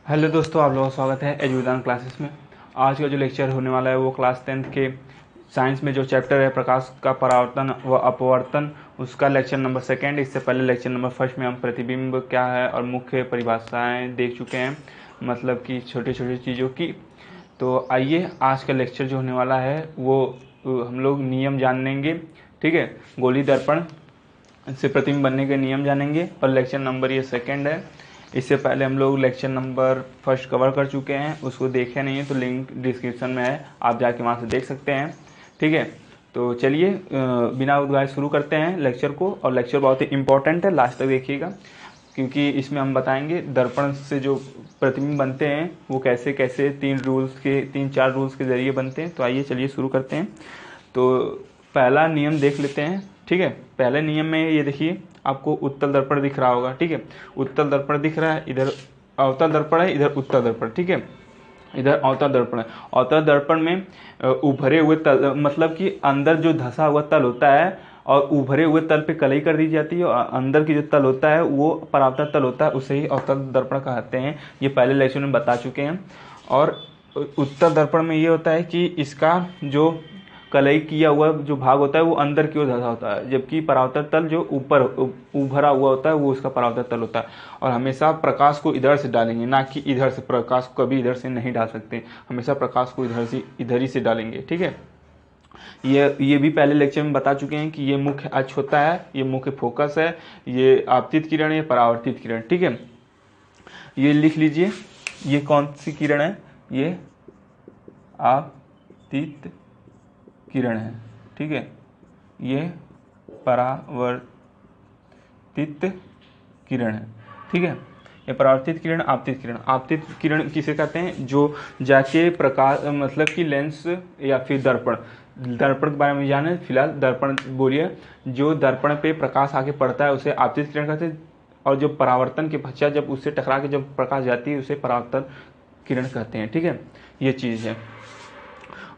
Hello दोस्तों, आप लोगों का स्वागत है एजुविदान क्लासेस में। आज का जो लेक्चर होने वाला है वो क्लास 10th के साइंस में जो चैप्टर है प्रकाश का परावर्तन व अपवर्तन, उसका लेक्चर नंबर 2। इससे पहले लेक्चर नंबर 1 में हम प्रतिबिंब क्या है और मुख्य परिभाषाएं देख चुके हैं, मतलब कि छोटी छोटी चीज़ों की। तो आइए आज का लेक्चर जो होने वाला है वो हम लोग नियम जानेंगे। ठीक है, गोली दर्पण से प्रतिबिंब बनने के नियम जानेंगे और लेक्चर नंबर ये 2 है। इससे पहले हम लोग लेक्चर नंबर 1 कवर कर चुके हैं, उसको देखे नहीं है तो लिंक डिस्क्रिप्शन में है, आप जाके वहाँ से देख सकते हैं। ठीक है, तो चलिए बिना उद्गाए शुरू करते हैं लेक्चर को। और लेक्चर बहुत ही इंपॉर्टेंट है, लास्ट तक देखिएगा, क्योंकि इसमें हम बताएंगे दर्पण से जो प्रतिबिंब बनते हैं वो कैसे कैसे 3-4 रूल्स के जरिए बनते हैं। तो आइए चलिए शुरू करते हैं। तो पहला नियम देख लेते हैं। ठीक है, पहले नियम में ये देखिए, आपको उत्तल दर्पण दिख रहा होगा। ठीक है, उत्तल दर्पण दिख रहा है, इधर अवतल दर्पण है, इधर उत्तल दर्पण। ठीक है, इधर अवतल दर्पण है। अवतल दर्पण में उभरे हुए तल, मतलब कि अंदर जो धंसा हुआ तल होता है और उभरे हुए तल पे कलई कर दी जाती है, और अंदर की जो तल होता है वो परावर्तन तल होता है, उसे ही अवतल दर्पण कहते हैं। ये पहले लेक्चर में बता चुके हैं। और उत्तल दर्पण में ये होता है कि इसका जो कलई किया हुआ जो भाग होता है वो अंदर की ओर धंसा होता है, जबकि परावर्तन तल जो ऊपर उभरा हुआ होता है वो उसका परावर्तन तल होता है। और हमेशा प्रकाश को इधर से डालेंगे, ना कि इधर से। प्रकाश को कभी इधर से नहीं डाल सकते, हमेशा प्रकाश को इधर ही से डालेंगे। ठीक है, ये भी पहले लेक्चर में बता चुके हैं कि ये मुख्य अक्ष होता है, ये मुख्य फोकस है, ये आपतित किरण, ये परावर्तित किरण। ठीक है, ये लिख लीजिए, ये कौन सी किरण है, ये आपतित किरण है। ठीक है, ये परावर्तित किरण है। ठीक है, ये परावर्तित किरण, आपतित किरण। आपतित किरण किसे कहते हैं? जो जाके प्रकाश, मतलब कि लेंस या फिर दर्पण के बारे में जाने फिलहाल। दर्पण बोलिए, जो दर्पण पे प्रकाश आके पड़ता है उसे आपतित किरण कहते हैं, और जो परावर्तन के पश्चात जब उससे टकरा के जब प्रकाश जाती है उसे परावर्तन किरण कहते हैं। ठीक है, ये चीज़ है।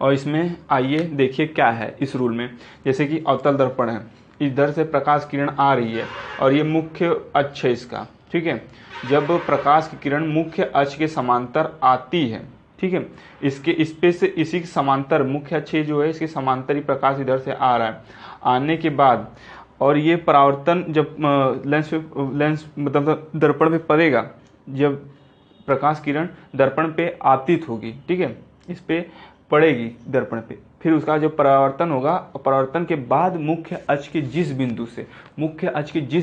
और इसमें आइए देखिए क्या है इस रूल में। जैसे कि अवतल दर्पण है, इधर से प्रकाश किरण आ रही है और ये मुख्य अक्ष है इसका। ठीक है, जब प्रकाश की किरण मुख्य अक्ष के समांतर आती है, ठीक है, इसी के समांतर मुख्य अक्ष जो है इसके समांतर ही प्रकाश इधर से आ रहा है। आने के बाद और ये परावर्तन जब लेंस मतलब दर्पण पे पड़ेगा, जब प्रकाश किरण दर्पण पे आपतित होगी, ठीक है, इस पे पड़ेगी दर्पण पे, फिर उसका जो परावर्तन होगा, परावर्तन के बाद मुख्य अक्ष के जिस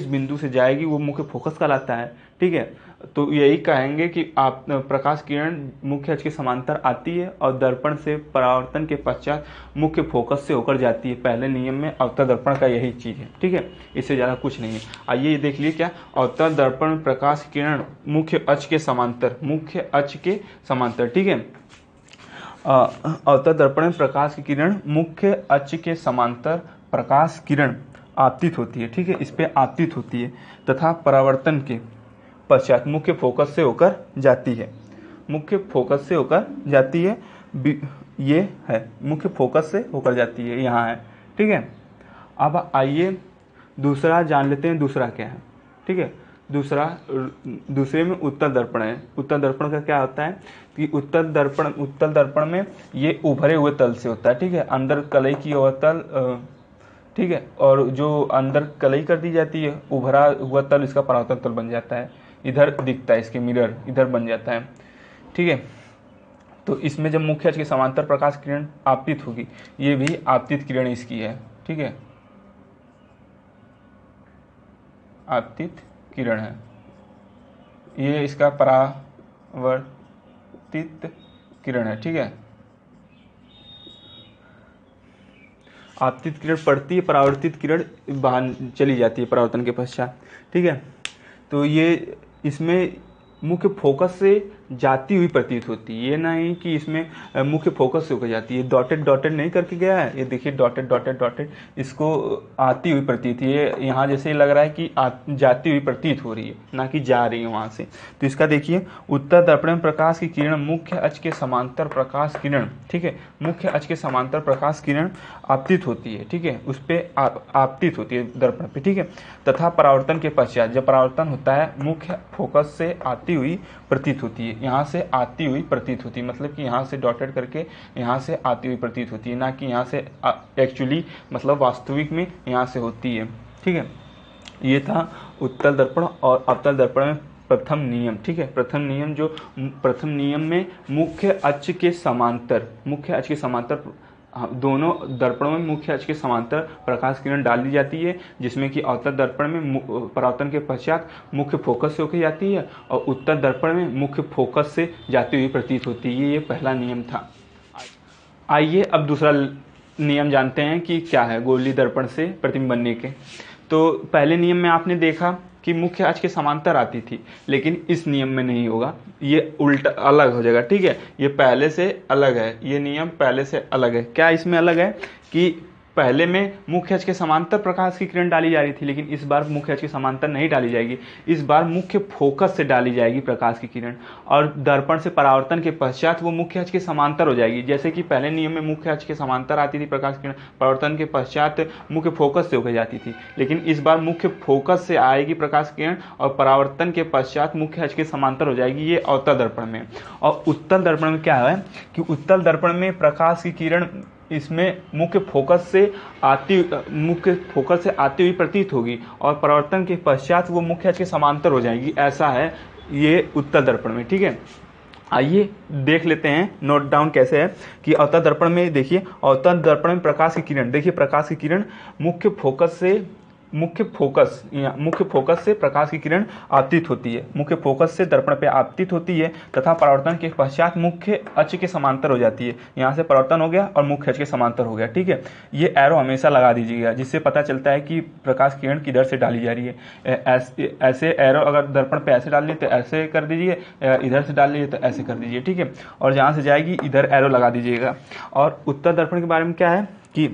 बिंदु से जाएगी वो मुख्य फोकस कहलाता है। ठीक है, तो यही कहेंगे कि आप प्रकाश किरण मुख्य अक्ष के समांतर आती है और दर्पण से परावर्तन के पश्चात मुख्य फोकस से होकर जाती है। पहले नियम में अवतल दर्पण का यही चीज़ है। ठीक है, इससे ज़्यादा कुछ नहीं है। आइए ये देख लीजिए क्या, अवतल दर्पण में प्रकाश किरण मुख्य अक्ष के समांतर। ठीक है, अवतल दर्पण में प्रकाश की किरण मुख्य अक्ष के समांतर प्रकाश किरण आपतित होती है। ठीक है, इस पे आपतित होती है तथा परावर्तन के पश्चात मुख्य फोकस से होकर जाती है। ये है मुख्य फोकस से होकर जाती है, यहाँ है। ठीक है, अब आइए दूसरा जान लेते हैं, दूसरा क्या है। ठीक है, दूसरे में उत्तल दर्पण है। उत्तल दर्पण का क्या होता है कि उत्तल दर्पण में ये उभरे हुए तल से होता है। ठीक है, अंदर कलई की हुआ तल, ठीक है, और जो अंदर कलई कर दी जाती है, उभरा हुआ तल इसका परावर्तन तल बन जाता है। इधर दिखता है, इसके मिरर इधर बन जाता है। ठीक है, तो इसमें जब मुख्य अक्ष के समांतर प्रकाश किरण आपतित होगी, ये भी आपतित किरण इसकी है। ठीक है, आपतित किरण है, ये इसका परावर्तित किरण है। ठीक है, आपतित किरण पड़ती है, परावर्तित किरण बाहर चली जाती है परावर्तन के पश्चात। ठीक है, तो ये इसमें मुख्य फोकस से जाती हुई प्रतीत होती है, ये नहीं कि इसमें मुख्य फोकस से होकर जाती है। डॉटेड नहीं करके गया है, ये देखिए डॉटेड इसको आती हुई प्रतीत, ये यहाँ जैसे लग रहा है कि जाती हुई प्रतीत हो रही है, ना कि जा रही है वहाँ से। तो इसका देखिए, उत्तर दर्पण में प्रकाश की किरण मुख्य अक्ष के समांतर प्रकाश किरण, ठीक है, मुख्य अक्ष के समांतर प्रकाश किरण आपतित होती है। ठीक है, उस पर आपतित होती है दर्पण पे। ठीक है, तथा परावर्तन के पश्चात जब परावर्तन होता है मुख्य फोकस से आती हुई प्रतीत होती है। है, यहाँ से आती हुई प्रतीत होती है, मतलब कि यहाँ से डॉटेड करके यहाँ से आती हुई प्रतीत होती है, ना कि यहाँ से एक्चुअली मतलब वास्तविक में यहाँ से होती है। ठीक है, ये था उत्तल दर्पण और अवतल दर्पण में प्रथम नियम। ठीक है, प्रथम नियम में मुख्य अक्ष के समांतर दोनों दर्पणों में मुख्य अक्ष के समांतर प्रकाश किरण डाल दी जाती है, जिसमें कि अवतल दर्पण में परावर्तन के पश्चात मुख्य फोकस से होकर जाती है और उत्तल दर्पण में मुख्य फोकस से जाती हुई प्रतीत होती है। ये पहला नियम था। आइए अब दूसरा नियम जानते हैं कि क्या है गोलीय दर्पण से प्रतिबिंब बनने के। तो पहले नियम में आपने देखा कि मुख्य अक्ष के समांतर आती थी, लेकिन इस नियम में नहीं होगा, ये उल्टा अलग हो जाएगा। ठीक है, ये पहले से अलग है, ये नियम पहले से अलग है। क्या इसमें अलग है कि पहले में मुख्य अक्ष के समांतर प्रकाश की किरण डाली जा रही थी, लेकिन इस बार मुख्य अक्ष के समांतर नहीं डाली जाएगी, इस बार मुख्य फोकस से डाली जाएगी प्रकाश की किरण, और दर्पण से परावर्तन के पश्चात वो मुख्य अक्ष के समांतर हो जाएगी। जैसे कि पहले नियम में मुख्य अक्ष के समांतर आती थी प्रकाश की किरण, परावर्तन के पश्चात मुख्य फोकस से होकर जाती थी, लेकिन इस बार मुख्य फोकस से आएगी प्रकाश किरण और परावर्तन के पश्चात मुख्य अक्ष के समांतर हो जाएगी। ये अवतल दर्पण में। और उत्तल दर्पण में क्या है कि उत्तल दर्पण में प्रकाश की किरण इसमें मुख्य फोकस से आती हुई प्रतीत होगी और परावर्तन के पश्चात वो मुख्य अक्ष के समांतर हो जाएगी। ऐसा है ये उत्तल दर्पण में। ठीक है, आइए देख लेते हैं, नोट डाउन कैसे है कि अवतल दर्पण में देखिए, अवतल दर्पण में प्रकाश की किरण, देखिए प्रकाश की किरण मुख्य फोकस से प्रकाश की किरण आपतित होती है, मुख्य फोकस से दर्पण पे आपतित होती है तथा परावर्तन के पश्चात मुख्य अक्ष के समांतर हो जाती है। यहाँ से परावर्तन हो गया और मुख्य अक्ष के समांतर हो गया। ठीक है, ये एरो हमेशा लगा दीजिएगा, जिससे पता चलता है कि प्रकाश किरण किधर से डाली जा रही है। ऐसे एरो अगर दर्पण पे ऐसे डाल ली तो ऐसे कर दीजिए, इधर से डाल लीजिए तो ऐसे कर दीजिए। ठीक है, और जहाँ से जाएगी इधर एरो लगा दीजिएगा। और उत्तर दर्पण के बारे में क्या है कि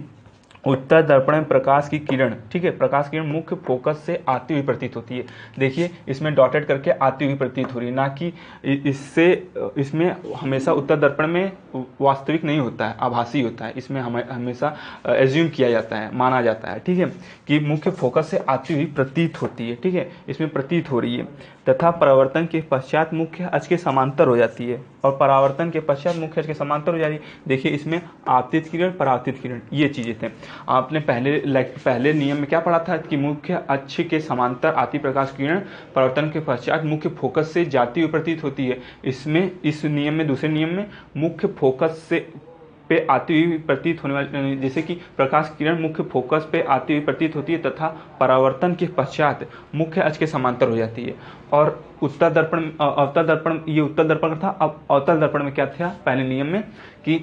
उत्तर दर्पण में प्रकाश की किरण, ठीक है, प्रकाश किरण मुख्य फोकस से आती हुई प्रतीत होती है। देखिए इसमें डॉटेड करके आती हुई प्रतीत हो रही है, ना कि इसमें हमेशा उत्तर दर्पण में वास्तविक नहीं होता है, आभासी होता है। इसमें हमेशा एज्यूम किया जाता है, माना जाता है, ठीक है, कि मुख्य फोकस से आती हुई प्रतीत होती है। ठीक है, इसमें प्रतीत हो रही है तथा परावर्तन के पश्चात मुख्य अक्ष के समांतर हो जाती है, और परावर्तन के पश्चात मुख्य अक्ष के समांतर हो जाती है। देखिए इसमें आपतित किरण, परावर्तित किरण, ये चीजें थे। आपने पहले नियम में क्या पढ़ा था कि मुख्य अक्ष के समांतर आती प्रकाश किरण परावर्तन के पश्चात मुख्य फोकस से जाती हुई प्रतीत होती है। इसमें इस नियम में, दूसरे नियम में मुख्य फोकस से पे आती हुई प्रतीत होने वाली, जैसे कि प्रकाश किरण मुख्य फोकस पे आती हुई प्रतीत होती है तथा परावर्तन के पश्चात मुख्य अक्ष के समांतर हो जाती है। और उत्तर दर्पण, अवतल दर्पण, ये उत्तर दर्पण था। अब अवतल दर्पण में क्या था पहले नियम में कि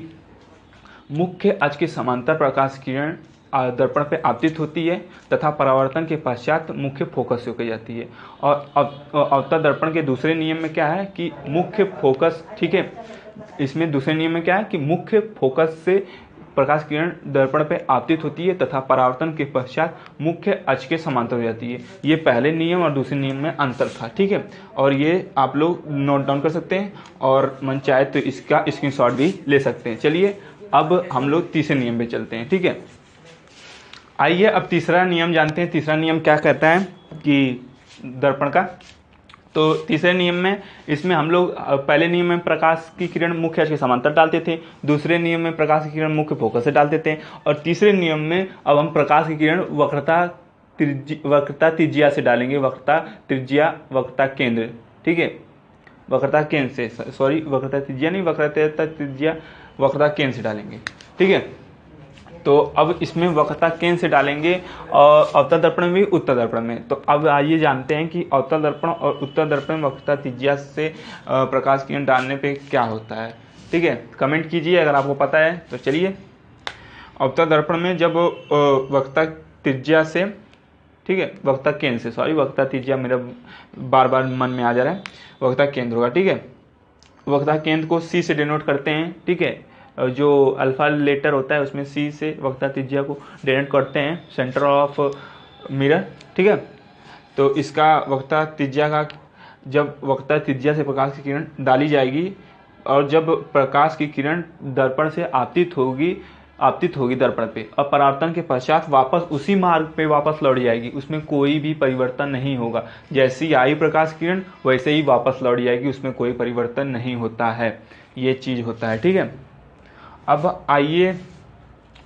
मुख्य अक्ष के समांतर प्रकाश किरण दर्पण पे आपतित होती है तथा परावर्तन के पश्चात मुख्य फोकस से होकर जाती है। और अवतल दर्पण के दूसरे नियम में क्या है कि मुख्य फोकस, ठीक है, इसमें दूसरे नियम में क्या है कि मुख्य फोकस से प्रकाश किरण दर्पण पे आपतित होती है तथा परावर्तन के पश्चात मुख्य अक्ष के समांतर हो जाती है। ये पहले नियम और दूसरे नियम में अंतर था। ठीक है, और ये आप लोग नोट डाउन कर सकते हैं और मन चाहे तो इसका स्क्रीनशॉट भी ले सकते हैं। चलिए अब हम लोग तीसरे नियम पे चलते हैं। ठीक है, आइए अब तीसरा नियम जानते हैं। तीसरा नियम क्या कहता है कि दर्पण का, तो तीसरे नियम में, इसमें हम लोग पहले नियम में प्रकाश की किरण मुख्य अक्ष के समांतर डालते थे, दूसरे नियम में प्रकाश की किरण मुख्य फोकस से डालते थे, और तीसरे नियम में अब हम प्रकाश की किरण वक्रता त्रिज्या से डालेंगे, वक्रता त्रिज्या, वक्रता केंद्र। ठीक है, वक्रता केंद्र से, सॉरी वक्रता त्रिज्या नहीं, वक्रता त्रिज्या वक्रता केंद्र से डालेंगे। ठीक है, तो अब इसमें वक्रता केंद्र से डालेंगे और अवतल दर्पण में भी, उत्तर दर्पण में। तो अब आइए जानते हैं कि अवतल दर्पण और उत्तर दर्पण में वक्रता त्रिज्या से प्रकाश किरण डालने पे क्या होता है। ठीक है, कमेंट कीजिए अगर आपको पता है तो। चलिए, अवतल दर्पण में जब वक्रता त्रिज्या से, ठीक है, वक्रता केंद्र से, सॉरी वक्रता त्रिज्या मेरा बार बार मन में आ जा रहा है, वक्रता केंद्र होगा। ठीक है, वक्रता केंद्र को सी से डिनोट करते हैं। ठीक है, जो अल्फा लेटर होता है उसमें सी से वक्रता त्रिज्या को डिनोट करते हैं, सेंटर ऑफ मिरर। ठीक है, तो इसका वक्रता त्रिज्या का, जब वक्रता त्रिज्या से प्रकाश की किरण डाली जाएगी और जब प्रकाश की किरण दर्पण से आपतित होगी आपतित होगी दर्पण पे और परावर्तन के पश्चात वापस उसी मार्ग पे वापस लौट जाएगी, उसमें कोई भी परिवर्तन नहीं होगा। जैसी आई प्रकाश किरण वैसे ही वापस लौट जाएगी, उसमें कोई परिवर्तन नहीं होता है। ये चीज होता है, ठीक है। अब आइए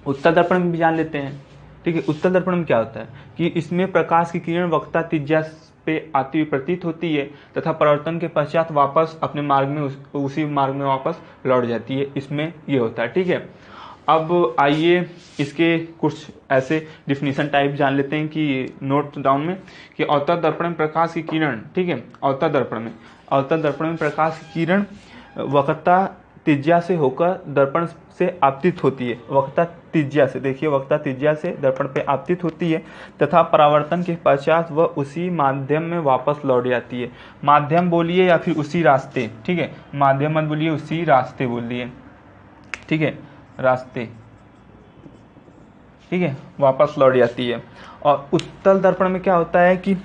उत्तल दर्पण में भी जान लेते हैं, ठीक है। उत्तल दर्पण में क्या होता है कि इसमें प्रकाश की किरण वक्रता त्रिज्या पे आती हुई प्रतीत होती है तथा परावर्तन के पश्चात वापस अपने मार्ग में उसी मार्ग में वापस लौट जाती है, इसमें ये होता है, ठीक है। अब आइए इसके कुछ ऐसे डिफिनीशन टाइप जान लेते हैं कि नोट डाउन में कि अवतल दर्पण में प्रकाश की किरण, ठीक है, अवतल दर्पण में प्रकाश की किरण वक्रता त्रिज्या से होकर दर्पण से आपतित होती है। वक्रता त्रिज्या से, देखिए वक्रता त्रिज्या से दर्पण पे आपतित होती है तथा परावर्तन के पश्चात वह उसी माध्यम में वापस लौट जाती है। माध्यम बोलिए या फिर उसी रास्ते, ठीक है, माध्यम मत बोलिए, उसी रास्ते बोलिए, ठीक है, रास्ते, ठीक है, वापस लौट जाती है। और उत्तल दर्पण में क्या होता है कि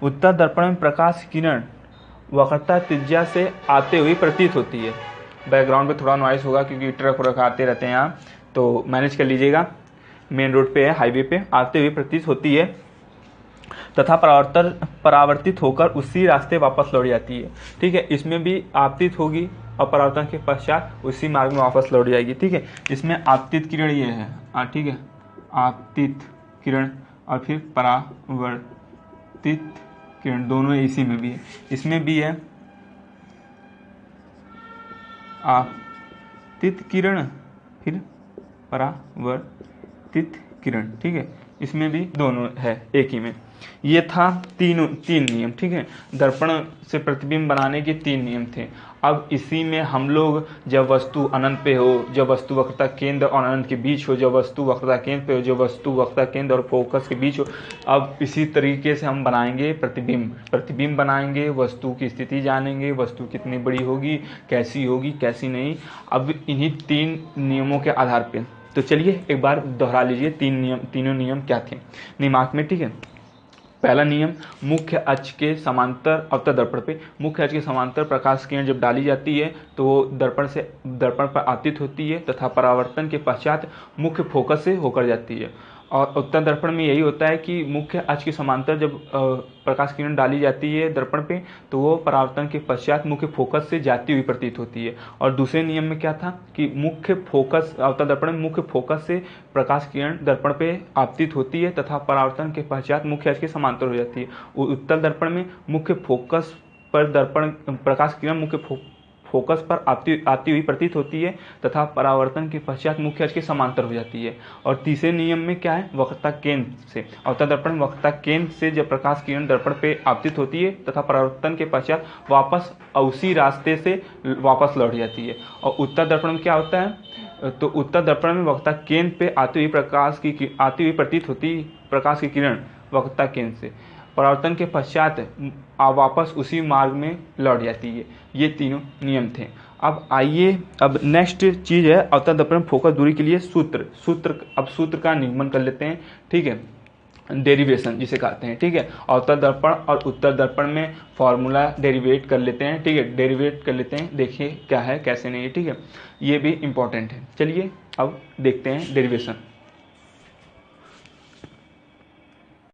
उत्तल दर्पण में प्रकाश किरण वक्रता त्रिज्या से आते हुए प्रतीत होती है। बैकग्राउंड पे थोड़ा नॉइस होगा क्योंकि ट्रक व्रक आते रहते हैं यहाँ, तो मैनेज कर लीजिएगा। मेन रोड पे है, हाईवे पे आते हुए प्रतीत होती है तथा परावर्तित होकर उसी रास्ते वापस लौट जाती है, ठीक है। इसमें भी आपतित होगी और परावर्तन के पश्चात उसी मार्ग में वापस लौट जाएगी, ठीक है। इसमें आपतित किरण ये है, ठीक है, आपतित किरण और फिर परावर्तित किरण, दोनों इसी में भी है। इसमें भी है आपतित किरण फिर परावर्तित किरण, ठीक है, इसमें भी दोनों है एक ही में। ये था तीन नियम, ठीक है। दर्पण से प्रतिबिंब बनाने के 3 नियम थे। अब इसी में हम लोग जब वस्तु अनंत पे हो, जब वस्तु वक्रता केंद्र और अनंत के बीच हो, जब वस्तु वक्रता केंद्र पे हो, जब वस्तु वक्रता केंद्र और फोकस के बीच हो, अब इसी तरीके से हम बनाएंगे प्रतिबिंब बनाएंगे, वस्तु की स्थिति जानेंगे, वस्तु कितनी बड़ी होगी, कैसी होगी, कैसी नहीं। अब इन्हीं 3 नियमों के आधार पे तो चलिए एक बार दोहरा लीजिए तीनों नियम क्या थे दिमाग में, ठीक है। पहला नियम, मुख्य अक्ष के समांतर अवतल दर्पण पे मुख्य अक्ष के समांतर प्रकाश किरण जब डाली जाती है तो वो दर्पण पर आपतित होती है तथा परावर्तन के पश्चात मुख्य फोकस से होकर जाती है। और उत्तल दर्पण में यही होता है कि मुख्य अक्ष के समांतर जब प्रकाश किरण डाली जाती है दर्पण पे तो वो परावर्तन के पश्चात मुख्य फोकस से जाती हुई प्रतीत होती है। और दूसरे नियम में क्या था कि मुख्य फोकस अवतल दर्पण में मुख्य फोकस से प्रकाश किरण दर्पण पे आपतित होती है तथा परावर्तन के पश्चात मुख्य अक्ष के समांतर हो जाती है। उत्तल दर्पण में मुख्य फोकस पर प्रकाश किरण मुख्य फोकस पर आती हुई प्रतीत होती है तथा परावर्तन के पश्चात मुख्य अक्ष के समांतर हो जाती है। और तीसरे नियम में क्या है, वक्रता केंद्र से अवतल दर्पण में वक्रता केंद्र से जब प्रकाश किरण दर्पण पे आपतित होती है तथा परावर्तन के पश्चात वापस उसी रास्ते से वापस लौट जाती है। और उत्तल दर्पण में क्या होता है, तो उत्तल दर्पण में वक्रता केंद्र पे आती हुई प्रतीत होती प्रकाश की किरण वक्रता केंद्र से परावर्तन के पश्चात वापस उसी मार्ग में लौट जाती है। ये तीनों नियम थे। अब आइए, अब नेक्स्ट चीज है अवतल दर्पण फोकस दूरी के लिए सूत्र का निगमन कर लेते हैं, ठीक है, डेरिवेशन जिसे कहते हैं, ठीक है। अवतल दर्पण और उत्तल दर्पण में फॉर्मूला डेरिवेट कर लेते हैं, ठीक है, डेरिवेट कर लेते हैं, देखिए क्या है कैसे नहीं है, ठीक है, ये भी इंपॉर्टेंट है। चलिए अब देखते हैं डेरिवेशन।